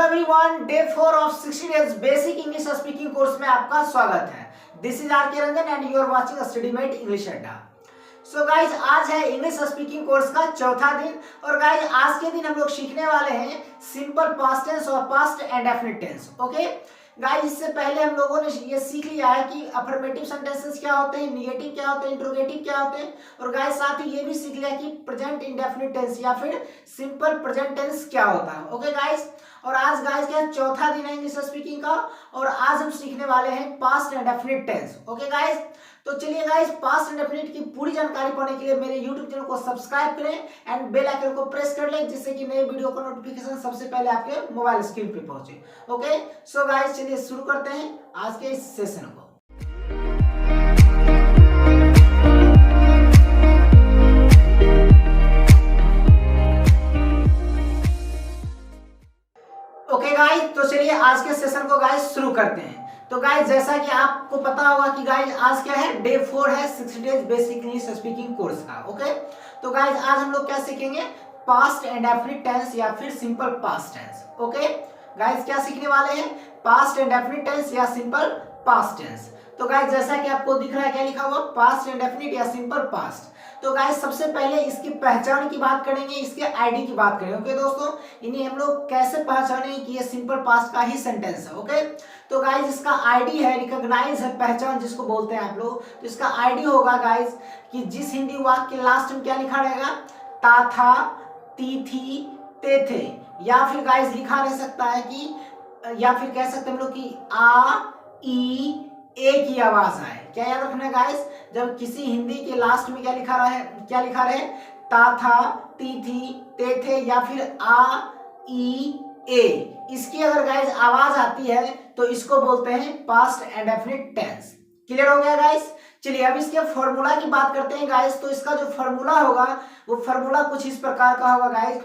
Everyone, day 4 of 60 days basic English speaking course में आपका स्वागत है। This is R K Ranjan and you are watching StudyMate English Adda. So guys, आज है English speaking course का चौथा दिन और गाइज आज के दिन हम लोग सीखने वाले हैं सिंपल पास्ट टेंस और past indefinite tense. Okay guys, इससे पहले हम लोगों ने ये सीख लिया है कि अफर्मेटिव सेंटेंसेस क्या होते हैं, निगेटिव क्या होते हैं, इंट्रोगेटिव क्या होते हैं, और गाइज साथ ही ये भी सीख लिया कि प्रेजेंट इंडेफिनिट टेंस या फिर सिंपल प्रेजेंट टेंस क्या होता है। ओके गाइज, और आज गाइज क्या चौथा दिन है इंग्लिश स्पीकिंग का और आज हम सीखने वाले हैं past indefinite tense. Okay guys, तो चलिए गाइज, पास्ट इंडेफिनिट की पूरी जानकारी पाने के लिए मेरे यूट्यूब चैनल को सब्सक्राइब करें एंड बेल आइकन को प्रेस कर लें जिससे कि नए वीडियो का नोटिफिकेशन सबसे पहले आपके मोबाइल स्क्रीन पे पहुंचे। ओके सो गाइज, चलिए शुरू करते हैं आज के इस सेशन को। ओके गाइज, तो चलिए आज के सेशन को गाइज शुरू करते हैं। तो गाइज जैसा कि आपको पता होगा कि गाइज आज क्या है, डे 4 है 60 days basic English speaking course का। ओके तो गाइज आज हम लोग क्या सीखेंगे, पास्ट इंडेफिनिट टेंस या फिर simple past tense. Okay guys क्या सीखने वाले हैं, पास्ट इंडेफिनिट टेंस या सिंपल पास्ट टेंस। तो गाइज जैसा कि आपको दिख रहा है क्या लिखा हुआ, पास्ट इंडेफिनिट या सिंपल पास्ट। तो गाइज सबसे पहले इसकी पहचान की बात करेंगे, इसके आईडी की बात करेंगे। ओके दोस्तों, इन्हें हम लोग कैसे पहचानेंगे कि ये सिंपल पास्ट का ही सेंटेंस है। ओके तो गाइज इसका आईडी है, रिकॉग्नाइज है, पहचान जिसको बोलते हैं आप लोग। तो इसका आईडी होगा गाइज कि जिस हिंदी वाक्य के लास्ट में क्या लिखा रहेगा, ता था, ती थी, ते थे, या फिर गाइज लिखा रह सकता है कि, या फिर कह सकते हैं हम लोग कि आ, ई, ए की आवाज आए। क्या याद रखना है गाइस, जब किसी हिंदी के लास्ट में क्या लिखा रहे, ता था, ती थी, ते थे, या फिर आ, ई, ए, इसकी अगर गाइस आवाज आती है तो इसको बोलते हैं पास्ट इंडेफिनिट टेंस। क्लियर हो गया गाइस। चलिए अब इसके फॉर्मूला की बात करते हैं गाइस। तो इसका जो फॉर्मूला होगा वो फॉर्मूला कुछ इस प्रकार का होगा गाइस।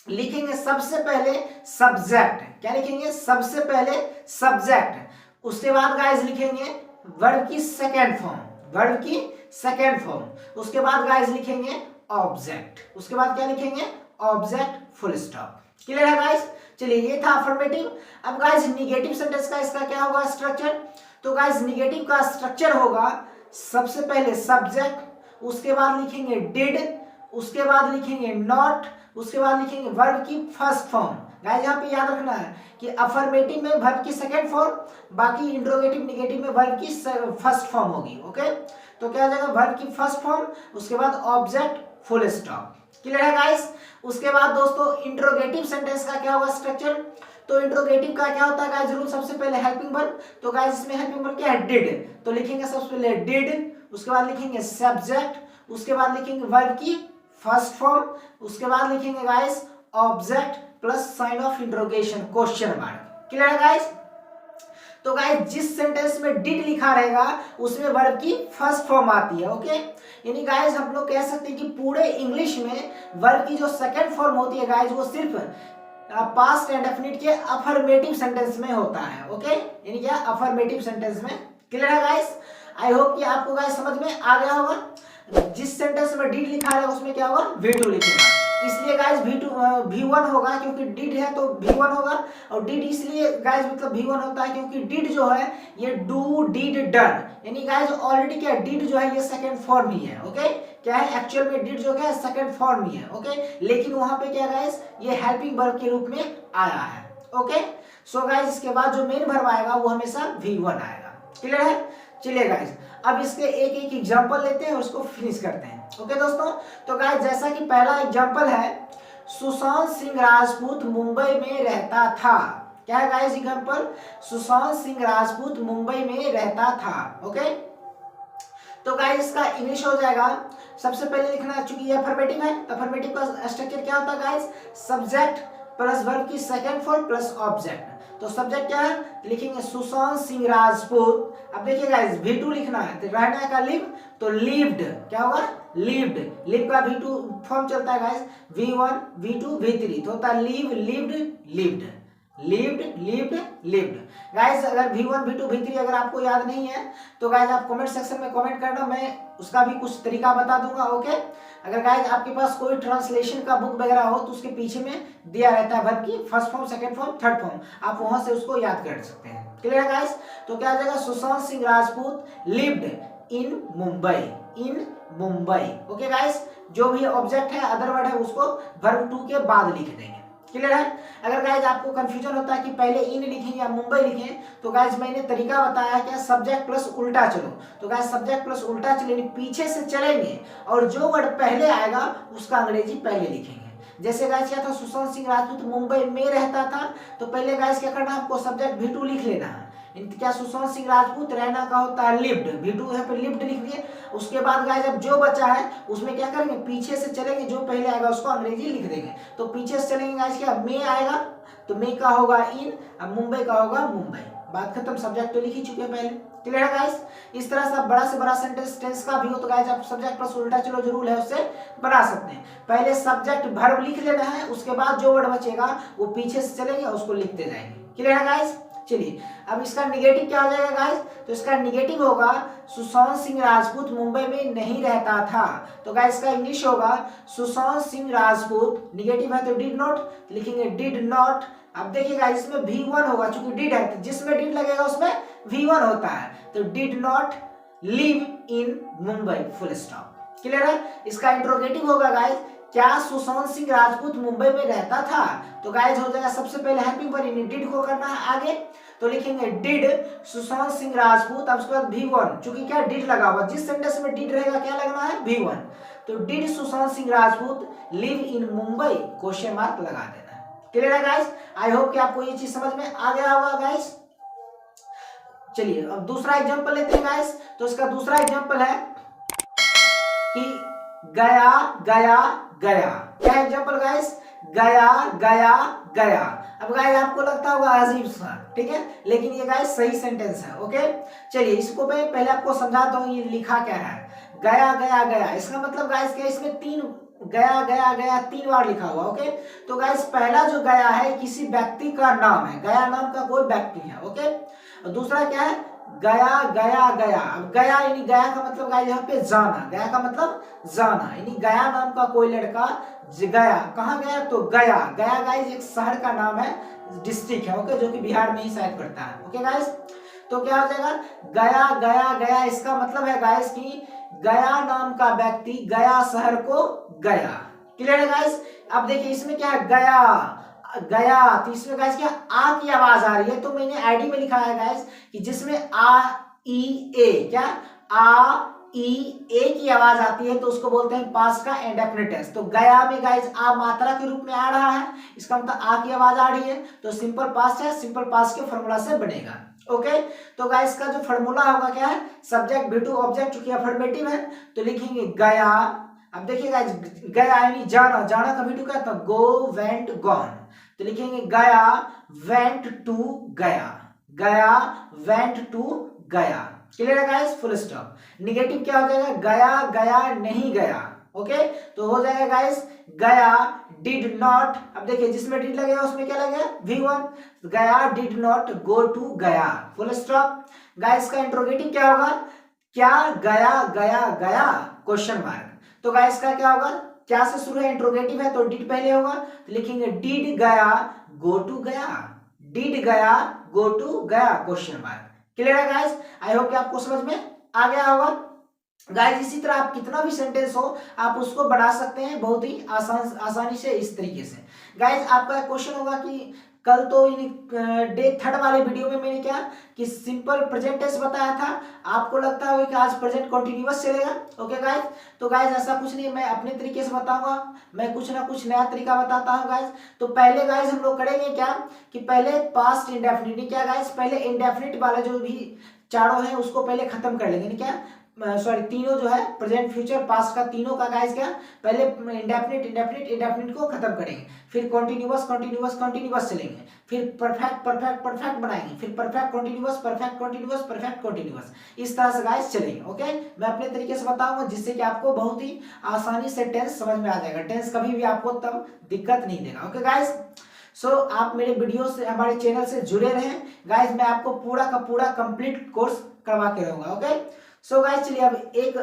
लिखेंगे सबसे पहले सब्जेक्ट, क्या लिखेंगे, सबसे पहले सब्जेक्ट, उसके बाद गाइस लिखेंगे वर्ब की सेकेंड फॉर्म, वर्ब की सेकेंड फॉर्म, उसके बाद गाइस लिखेंगे ऑब्जेक्ट, उसके बाद क्या लिखेंगे, ऑब्जेक्ट, फुल स्टॉप। क्लियर है गाइस। चलिए ये था अफर्मेटिव। अब गाइस निगेटिव सेंटेंस का इसका क्या होगा स्ट्रक्चर। तो गाइस निगेटिव का स्ट्रक्चर होगा सबसे पहले सब्जेक्ट, उसके बाद लिखेंगे डिड, उसके बाद लिखेंगे नॉट, उसके बाद लिखेंगे वर्ब की फर्स्ट फॉर्म। गाइस यहाँ पे याद रखना है कि अफर्मेटिव में वर्ब की सेकंड फॉर्म, बाकी इंट्रोगेटिव निगेटिव में वर्ब की फर्स्ट फॉर्म होगी। ओके तो क्या आ जाएगा, वर्ब की फर्स्ट फॉर्म, उसके बाद ऑब्जेक्ट, फुल स्टॉप। क्लियर है गाइस। उसके बाद दोस्तों इंट्रोगेटिव सेंटेंस का क्या होगा स्ट्रक्चर। तो इंट्रोगेटिव का क्या होता है गाइस रूल, सबसे पहले हेल्पिंग वर्ब। तो गाइस इसमें हेल्पिंग वर्ब क्या है, डिड। तो लिखेंगे सबसे पहले डिड, उसके बाद लिखेंगे सब्जेक्ट, उसके बाद लिखेंगे वर्ब की फर्स्ट फॉर्म, उसके बाद लिखेंगे guys object plus sign of interrogation, question mark. Clear है गाइस। तो गाइस जिस सेंटेंस में डिड लिखा रहेगा उसमें वर्ब की फर्स्ट फॉर्म आती है। ओके यानी गाइस हम लोग कह सकते हैं कि पूरे इंग्लिश में वर्ब की जो सेकंड फॉर्म होती है गाइस वो सिर्फ पास्ट इंडेफिनिट के अफर्मेटिव सेंटेंस में होता है। ओके यानी क्या, अफर्मेटिव सेंटेंस में। क्लियर है गाइस। आई होप कि आपको गाइस समझ में आ गया होगा। जिस सेंटेंस में डिड लिखा है उसमें क्या होगा, V2 लिखेगा, इसलिए गाइस V1 होगा क्योंकि डिड है तो V1 होगा। और डिड इसलिए गाइस मतलब V1 होता है क्योंकि डिड जो है ये डू, डिड, डन, यानी गाइस ऑलरेडी क्या डिड जो है ये सेकंड फॉर्म ही है। ओके क्या है, एक्चुअल में डिड जो है सेकंड फॉर्म ही है। ओके लेकिन वहां पे क्या गाइस ये हेल्पिंग वर्ब के रूप में आया है। ओके सो गाइस इसके बाद जो मेन वर्ब आएगा वो हमेशा V1 आएगा। क्लियर है। चलिए गाइस अब इसके एक एक एग्जांपल लेते हैं और उसको फिनिश करते हैं। ओके दोस्तों, तो गाइस जैसा कि पहला एग्जांपल है, सुशांत सिंह राजपूत मुंबई में रहता था। क्या है गाइस एग्जांपल, सुशांत सिंह राजपूत मुंबई में रहता था। ओके तो गाइस इसका इंग्लिश हो जाएगा, सबसे पहले लिखना है, चूंकि ये अफर्मेटिव है तो अफर्मेटिव का स्ट्रक्चर क्या होता है गाइस, सब्जेक्ट प्लस वर्ब की सेकंड फॉर्म प्लस ऑब्जेक्ट। तो सब्जेक्ट क्या है, लिखेंगे सुशांत सिंह राजपूत। अब देखिए गाइस V2 लिखना है तो रहना का लिव, तो लिव्ड क्या होगा, लिव्ड, लिव का V2 फॉर्म चलता है गाइस, V1 V2 V3 तो होता है live, lived, lived, lived, lived, lived. Guys अगर V1 V2 V3 अगर आपको याद नहीं है तो गाइस आप कमेंट सेक्शन में कमेंट करना, मैं उसका भी कुछ तरीका बता दूंगा। ओके अगर गाइज आपके पास कोई ट्रांसलेशन का बुक वगैरह हो तो उसके पीछे में दिया रहता है वर्ब की first form, second form, third form, आप वहां से उसको याद कर सकते हैं। क्लियर है गाइज? तो क्या आ जाएगा, Sushant Singh Rajput lived in Mumbai, in Mumbai. Okay guys, जो भी ऑब्जेक्ट है अदर वर्ड है उसको वर्ब टू के बाद लिख देंगे। क्लियर है? अगर गाइज आपको कंफ्यूजन होता है कि पहले इन लिखें या मुंबई लिखें, तो गाइज मैंने तरीका बताया क्या, सब्जेक्ट प्लस उल्टा चलो। तो गाइज सब्जेक्ट प्लस उल्टा चलेंगे, पीछे से चलेंगे और जो वर्ड पहले आएगा उसका अंग्रेजी पहले लिखेंगे। जैसे गाइज क्या था, सुशांत सिंह राजपूत मुंबई में रहता था, तो पहले गाइज क्या करना है, आपको सब्जेक्ट भी टू लिख लेना है। क्या सुशांत सिंह राजपूत रहना का होता है लिव्ड, V2 है पे लिव्ड लिख दिए। उसके बाद गाइस अब जो बचा है उसमें क्या करेंगे, पीछे से चलेंगे, जो पहले आएगा उसको अंग्रेजी लिख देंगे। तो पीछे से चलेंगे गाइस, क्या मे आएगा तो मे का होगा इन, अब मुंबई का होगा मुंबई। बात खत्म, सब्जेक्ट तो लिख ही चुके हैं पहले। क्लियर है गाइस? इस तरह से बड़ा से बड़ा सेंटेंस टेंस का भी हो तो गाइस आप सब्जेक्ट प्लस उल्टा चलो जो रूल है उससे बना सकते हैं। पहले सब्जेक्ट वर्ब लिख लेना है, उसके बाद जो वर्ड बचेगा वो पीछे से चलेंगे और उसको लिखते जाएंगे। क्लियर है गाइस? चलिए अब इसका निगेटिव क्या हो जाएगा गाइस, तो इसका निगेटिव होगा सुशांत सिंह राजपूत मुंबई में नहीं रहता था। तो गाइस इसका इंग्लिश होगा सुशांत सिंह राजपूत, निगेटिव है तो डिड नॉट, लिखेंगे डिड नॉट। अब देखिए गाइस इसमें V1 होगा, चूंकि डिड है तो जिसमें डिड लगेगा उसमें V1 होता है, तो did not live in Mumbai, full stop. Clear है? इसका इंट्रोगेटिव होगा गाइस, क्या सुशांत सिंह राजपूत मुंबई में रहता था, तो गाइस हो जाएगा सबसे पहले हेल्पिंग वर्ब इन डिड को करना है आगे, तो लिखेंगे डिड सुशांत सिंह राजपूत, अब उसके बाद V1, चूंकि क्या डिड लगा हुआ, जिस सेंटेंस में डिड रहेगा क्या लगना है V1, तो did Sushant Singh Rajput live in Mumbai, question mark लगा देना है। क्लियर है गाइस? आई होप कि आपको ये चीज समझ में आ गया होगा गाइस। चलिए अब दूसरा एग्जांपल लेते हैं गाइस। तो इसका दूसरा एग्जांपल है कि गया गया गया। क्या एग्जांपल गाइस, गया गया गया। अब गाइस आपको लगता होगा अजीब सा, ठीक है, लेकिन ये गाइस सही सेंटेंस है। ओके चलिए इसको मैं पहले आपको समझाता हूँ ये लिखा क्या है। गया गया गया, इसका मतलब गाइस क्या, इसमें तीन गया गया गया तीन बार लिखा हुआ। ओके तो गाइस पहला जो गया है किसी व्यक्ति का नाम है, गया नाम का कोई व्यक्ति है। ओके और दूसरा क्या है, गया गया गया। अब गया यानी गया का मतलब गाइस यहाँ पे जाना, गया का मतलब जाना, यानी गया नाम का कोई लड़का गया, कहाँ गया, तो गया। गया गाइस एक शहर का नाम है, डिस्ट्रिक्ट है। ओके जो कि बिहार में ही शायद पड़ता है। ओके गाइस तो क्या हो जाएगा, गया गया गया, इसका मतलब है गाइस कि गया नाम का व्यक्ति गया शहर को गया। क्लियर है गाइस? अब देखिए इसमें क्या है, गया गया, तो इसमें गाइस क्या आ की आवाज आ रही है, तो मैंने आईडी में लिखा है गाइस कि जिसमें आ ई ए, क्या आ ई ए की आवाज आती है तो उसको बोलते हैं पास्ट का इंडेफिनिट टेंस। तो गया में गाइस आ मात्रा के रूप में आ रहा है, इसका मतलब आ की आवाज आ रही है, तो सिंपल पास्ट है, सिंपल पास्ट के फॉर्मूला से बनेगा। ओके तो गाइस का जो फॉर्मूला होगा क्या है, सब्जेक्ट V2 ऑब्जेक्ट चूंकि अफर्मेटिव है तो लिखेंगे गया। अब देखिए गाइस गया यानी जाना, जाना का V2 क्या था, गो वेंट गॉन, तो लिखेंगे गया वेंट टू गया, गया वेंट टू गया। क्लियर है गाइस? Full stop. निगेटिव क्या हो जाएगा, गया गया नहीं गया। ओके तो हो जाएगा गाइस गया डिड नॉट। अब देखिए जिसमें डिड लगेगा उसमें क्या लगेगा V1, गया डिड नॉट गो टू गया, फुल स्टॉप। गाइस का इंट्रोगेटिव क्या होगा, क्या गया गया गया, क्वेश्चन मार्क। तो गाइस का क्या होगा, क्या से शुरू है, इंट्रोगेटिव है तो डिड पहले होगा, तो लिखेंगे डिड गया गो टू गया, डिड गया गो टू गया, क्वेश्चन मार्क। क्लियर है गाइस? आई होप कि आपको समझ में आ गया होगा गाइस। इसी तरह आप कितना भी सेंटेंस हो आप उसको बढ़ा सकते हैं बहुत ही आसानी से इस तरीके से। गाइस आपका क्वेश्चन होगा कि कल तो डे 3 वाले वीडियो में मैंने क्या कि सिंपल प्रेजेंट टेंस बताया था, आपको लगता है कि आज प्रेजेंट कंटीन्यूअस चलेगा। ओके गाइस तो गाइस ऐसा कुछ नहीं, मैं अपने तरीके से बताऊंगा, मैं कुछ ना कुछ नया तरीका बताता हूं गाइस। तो पहले गाइस हम लोग करेंगे क्या कि पहले पास्ट इंडेफिनिट, क्या गाइस पहले इंडेफिनिट वाला जो भी चारों है उसको पहले खत्म कर लेंगे, क्या सॉरी तीनों जो है प्रेजेंट फ्यूचर पास्ट का तीनों का गाइस क्या पहले इंडेफिनिट इंडेफिनिट इंडेफिनिट को खत्म करेंगे, फिर कॉन्टिन्यूअस कॉन्टिन्यूअस कॉन्टिन्यूअस चलेंगे, फिर परफेक्ट परफेक्ट परफेक्ट बनाएंगे, फिर perfect continuous perfect continuous perfect continuous, इस तरह से गाइस चलेंगे। ओके मैं अपने तरीके से बताऊंगा जिससे कि आपको बहुत ही आसानी से टेंस समझ में आ जाएगा, टेंस कभी भी आपको तब दिक्कत नहीं देगा। ओके गाइस सो आप मेरे वीडियो से हमारे चैनल से जुड़े रहें गाइस, मैं आपको पूरा का पूरा कंप्लीट कोर्स करवा के रहूंगा। ओके सो गाइस चलिए अब एक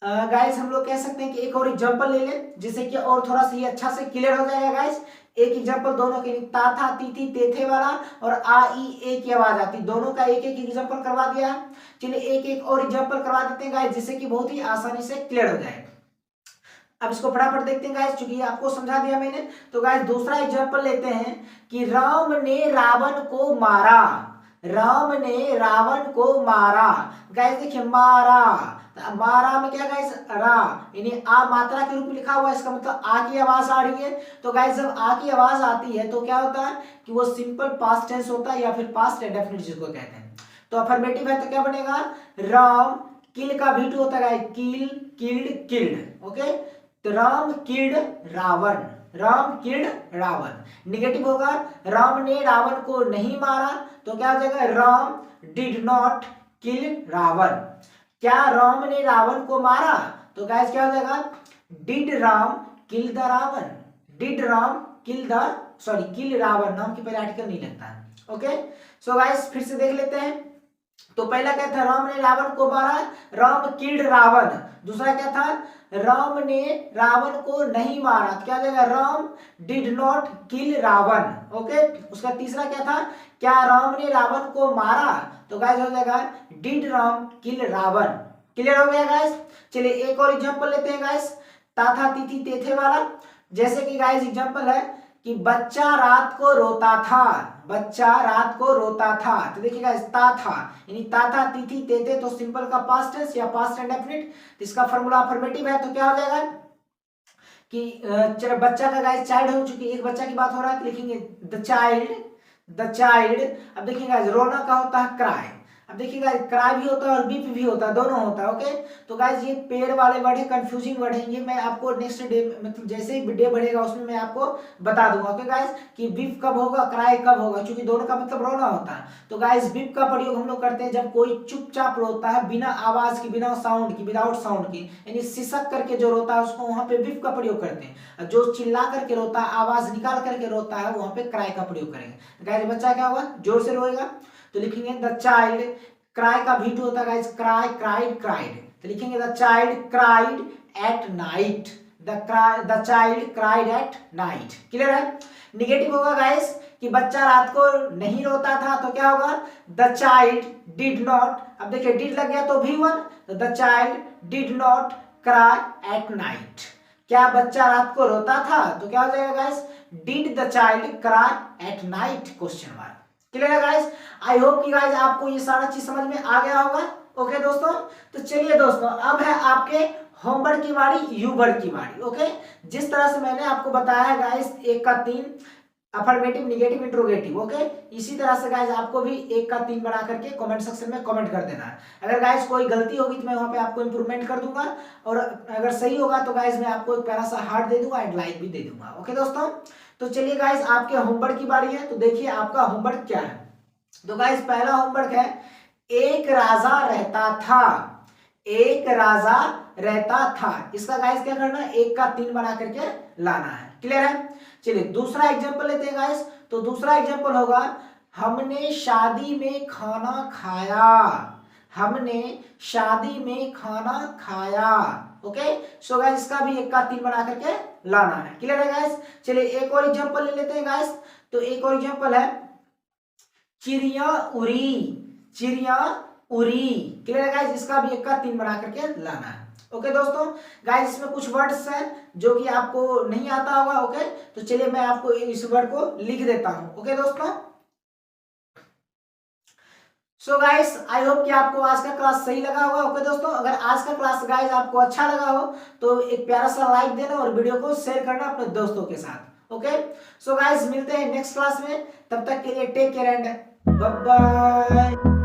गाइस हम लोग कह सकते हैं कि एक और एग्जांपल ले लें जिससे कि और थोड़ा सा ये अच्छा से क्लियर हो जाएगा गाइस। एक एग्जांपल दोनों के, ता था ती थी ते थे वाला और आ ई ए की आवाज आती, दोनों का एक एक एग्जांपल करवा दिया। चलिए एक एक और एग्जांपल करवा देते हैं गाइस जिससे कि बहुत ही आसानी से क्लियर हो जाए। अब इसको फटाफट देखते हैं गाइस, क्योंकि आपको समझा दिया मैंने। तो गाइस दूसरा एग्जांपल लेते हैं कि राम ने रावण को मारा। राम ने रावण को मारा। गाइस देखिए मारा, मारा में क्या गाइस रा, यानी आ मात्रा के रूप में लिखा हुआ है, इसका मतलब आ की आवाज आ रही है। तो गाइस जब आ की आवाज आती है तो क्या होता है कि वो सिंपल पास्ट टेंस होता है या फिर पास्ट इंडेफिनिट जिसको कहते हैं। तो अफर्मेटिव है तो क्या बनेगा, राम किल का भी होता है किल किल्ड किल्ड। ओके, तो Ram killed Ravan, Ram killed Ravan. Negative होगा, राम ने रावण को नहीं मारा तो क्या हो जाएगा, Ram did not kill Ravan. क्या राम ने रावण को मारा, तो गाइस क्या हो जाएगा, did Ram kill the Ravan. Did Ram kill the, sorry kill Ravan, नाम के पहले आर्टिकल नहीं लगता है। ओके, सो गाइस फिर से देख लेते हैं। तो पहला क्या था, राम ने रावण को मारा, राम किल्ड रावण। दूसरा क्या था, राम ने रावण को नहीं मारा, तो क्या हो जाएगा, Ram did not kill Ravan. Okay, उसका तीसरा क्या था, क्या राम ने रावण को मारा, तो गाइस हो जाएगा did Ram kill Ravan. Clear हो गया गाइस। चलिए एक और एग्जांपल लेते हैं गाइस, ता था ती थी ते थे वाला। जैसे कि गाइस एग्जांपल है कि बच्चा रात को रोता था, बच्चा रात को रोता था। तो देखिए गाइस ता था, यानी ता था ती थी ते थे, तो सिंपल का पास्ट टेंस या पास्ट इंडेफिनिट, तो इसका फॉर्मूला अफर्मेटिव है। तो क्या हो जाएगा कि बच्चा का गाइस चाइल्ड हो, चुकी एक बच्चा की बात हो रहा है तो लिखेंगे द चाइल्ड, द चाइल्ड। अब देखिए गाइस रोना का होता है क्राई। अब देखिए गाइस क्राई भी होता है और बीप भी होता है, दोनों होता है। ओके, तो गाइस ये पेड़ वाले वर्ड है, कंफ्यूजिंग वर्ड है, ये मैं आपको नेक्स्ट डे मतलब जैसे ही डे बढ़ेगा उसमें मैं आपको बता दूंगा। ओके गाइस, कि बीप कब होगा, क्राई कब होगा, क्योंकि दोनों का मतलब रोना होता है। तो गाइस बीप का प्रयोग हम लोग करते हैं जब कोई चुपचाप रोता है, बिना आवाज की, बिना साउंड की, विदाउट साउंड की, यानी सिसक करके जो रोता है उसको वहां पे बीप का प्रयोग करते हैं। जो चिल्ला करके रोता है, आवाज निकाल करके रोता है, वहां पे क्राई का प्रयोग करेंगे। गाइस बच्चा क्या होगा, जोर से रोएगा, तो लिखेंगे द चाइल्ड। क्राई का भी होता है गाइस, क्राई क्राइड क्राइड, तो लिखेंगे the child cried at night. The child cried at night. Clear है। निगेटिव होगा गाइस कि बच्चा रात को नहीं रोता था, तो क्या होगा, द चाइल्ड डिड नॉट। अब देखिए डिड लग गया तो V1, तो the child did not cry at night. क्या बच्चा रात को रोता था, तो क्या हो जाएगा guys, did the child cry at night, question mark. Clear है गाइस। आई होप कि गाइस आपको ये सारा चीज समझ में आ गया होगा। ओके दोस्तों, तो चलिए दोस्तों अब है आपके होमवर्क की बारी, यू वर्ड की बारी। ओके, जिस तरह से मैंने आपको बताया है गाइस 1 का 3 अफर्मेटिव, निगेटिव, इंट्रोगेटिव। ओके, इसी तरह से गाइस आपको भी 1 का 3 बना करके कमेंट सेक्शन में कमेंट कर देना है। अगर गाइस कोई गलती होगी तो मैं वहां पे आपको इंप्रूवमेंट कर दूंगा, और अगर सही होगा तो गाइस मैं आपको एक प्यारा सा हार्ट दे दूंगा एंड लाइक भी दे दूंगा। ओके दोस्तों, तो चलिए गाइस आपके होमवर्क की बारी है। तो देखिए आपका होमवर्क क्या है। तो गाइस पहला होमवर्क है, एक राजा रहता था। एक राजा रहता था, इसका गाइस क्या करना है, 1 का 3 बना करके लाना है। क्लियर है। चलिए दूसरा एग्जांपल लेते हैं गाइस। तो दूसरा एग्जांपल होगा, हमने शादी में खाना खाया। हमने शादी में खाना खाया। ओके, सो गाइस इसका भी 1 का 3 बना करके लाना है। क्लियर है गाइस। चलिए एक और एग्जांपल ले लेते हैं गाइस। तो एक और एग्जांपल है, चिड़िया उड़ी। चिड़िया उड़ी। क्लियर है गाइस, इसका भी 1 का 3 बना करके लाना है। ओके दोस्तों, गाइस इसमें कुछ वर्ड्स हैं जो कि आपको नहीं आता होगा। ओके, तो चलिए मैं आपको इस वर्ड को लिख देता हूं। ओके दोस्तों, सो गाइस आई होप कि आपको आज का क्लास सही लगा होगा। ओके दोस्तों, अगर आज का क्लास गाइस आपको अच्छा लगा हो तो एक प्यारा सा लाइक देना और वीडियो को शेयर करना अपने दोस्तों के साथ। ओके, सो गाइस मिलते हैं नेक्स्ट क्लास में, तब तक के लिए take care and bye bye.